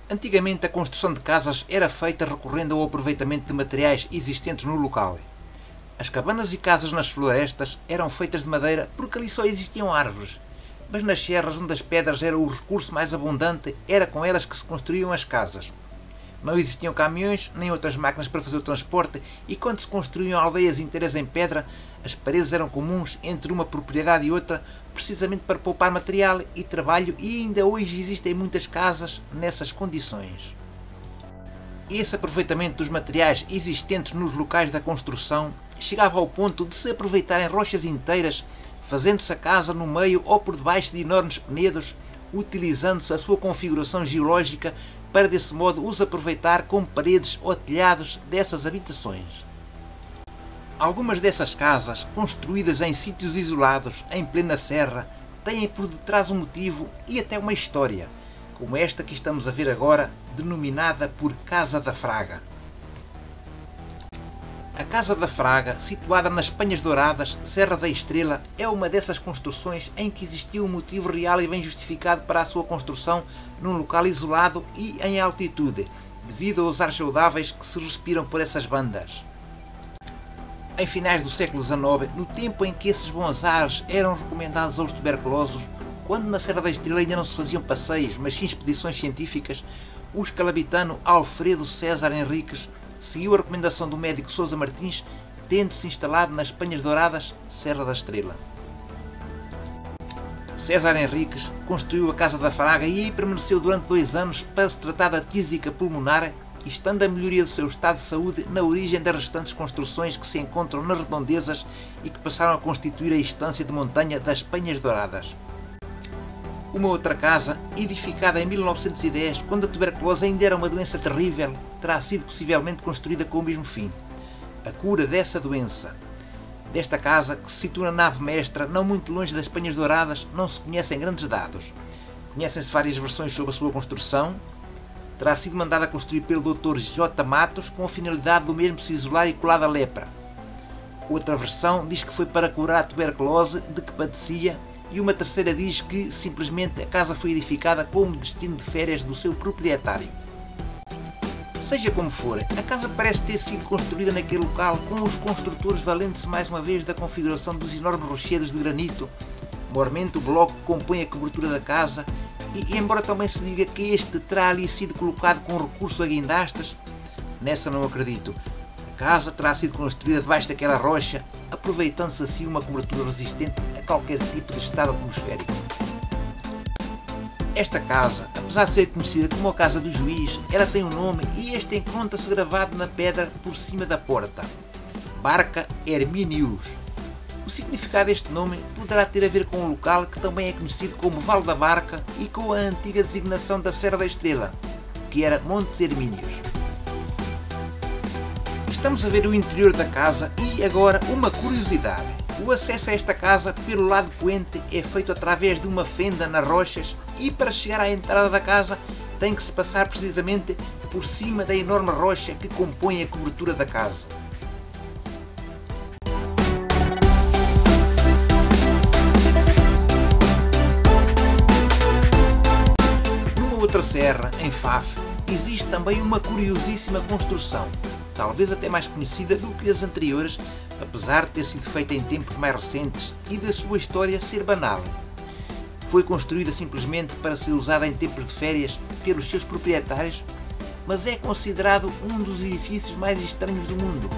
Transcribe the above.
Antigamente a construção de casas era feita recorrendo ao aproveitamento de materiais existentes no local. As cabanas e casas nas florestas eram feitas de madeira porque ali só existiam árvores, mas nas serras onde as pedras eram o recurso mais abundante, era com elas que se construíam as casas. Não existiam caminhões nem outras máquinas para fazer o transporte e quando se construíam aldeias inteiras em pedra, as paredes eram comuns entre uma propriedade e outra, precisamente para poupar material e trabalho, e ainda hoje existem muitas casas nessas condições. Esse aproveitamento dos materiais existentes nos locais da construção chegava ao ponto de se aproveitarem rochas inteiras, fazendo-se a casa no meio ou por debaixo de enormes penedos, utilizando-se a sua configuração geológica para desse modo os aproveitar como paredes ou telhados dessas habitações. Algumas dessas casas, construídas em sítios isolados, em plena serra, têm por detrás um motivo e até uma história, como esta que estamos a ver agora, denominada por Casa da Fraga. A Casa da Fraga, situada nas Penhas Douradas, Serra da Estrela, é uma dessas construções em que existia um motivo real e bem justificado para a sua construção num local isolado e em altitude, devido aos ares saudáveis que se respiram por essas bandas. Em finais do século XIX, no tempo em que esses bons ares eram recomendados aos tuberculosos, quando na Serra da Estrela ainda não se faziam passeios, mas sim expedições científicas, o escalabitano Alfredo César Henriques seguiu a recomendação do médico Sousa Martins, tendo-se instalado nas Penhas Douradas, Serra da Estrela. César Henriques construiu a Casa da Fraga e aí permaneceu durante 2 anos para se tratar da tísica pulmonar, estando a melhoria do seu estado de saúde na origem das restantes construções que se encontram nas redondezas e que passaram a constituir a estância de montanha das Penhas Douradas. Uma outra casa, edificada em 1910, quando a tuberculose ainda era uma doença terrível, terá sido possivelmente construída com o mesmo fim: a cura dessa doença. Desta casa, que se situa na nave mestra, não muito longe das Penhas Douradas, não se conhecem grandes dados. Conhecem-se várias versões sobre a sua construção. Terá sido mandada construir pelo Dr. J. Matos com a finalidade do mesmo se isolar e colar da lepra. Outra versão diz que foi para curar a tuberculose de que padecia, e uma terceira diz que simplesmente a casa foi edificada como destino de férias do seu proprietário. Seja como for, a casa parece ter sido construída naquele local com os construtores valendo-se mais uma vez da configuração dos enormes rochedos de granito, mormente o bloco que compõe a cobertura da casa, e embora também se diga que este terá ali sido colocado com recurso a guindastes, nessa não acredito. A casa terá sido construída debaixo daquela rocha, aproveitando-se assim uma cobertura resistente a qualquer tipo de estado atmosférico. Esta casa, apesar de ser conhecida como a Casa do Juiz, ela tem um nome e este encontra-se gravado na pedra por cima da porta: Barca Herminius. O significado deste nome poderá ter a ver com o local que também é conhecido como Vale da Barca e com a antiga designação da Serra da Estrela, que era Montes Hermínios. Estamos a ver o interior da casa e agora uma curiosidade. O acesso a esta casa pelo lado poente é feito através de uma fenda nas rochas e para chegar à entrada da casa tem que se passar precisamente por cima da enorme rocha que compõe a cobertura da casa. Numa outra serra, em Faf, existe também uma curiosíssima construção, talvez até mais conhecida do que as anteriores, apesar de ter sido feita em tempos mais recentes e da sua história ser banal. Foi construída simplesmente para ser usada em tempos de férias pelos seus proprietários, mas é considerado um dos edifícios mais estranhos do mundo.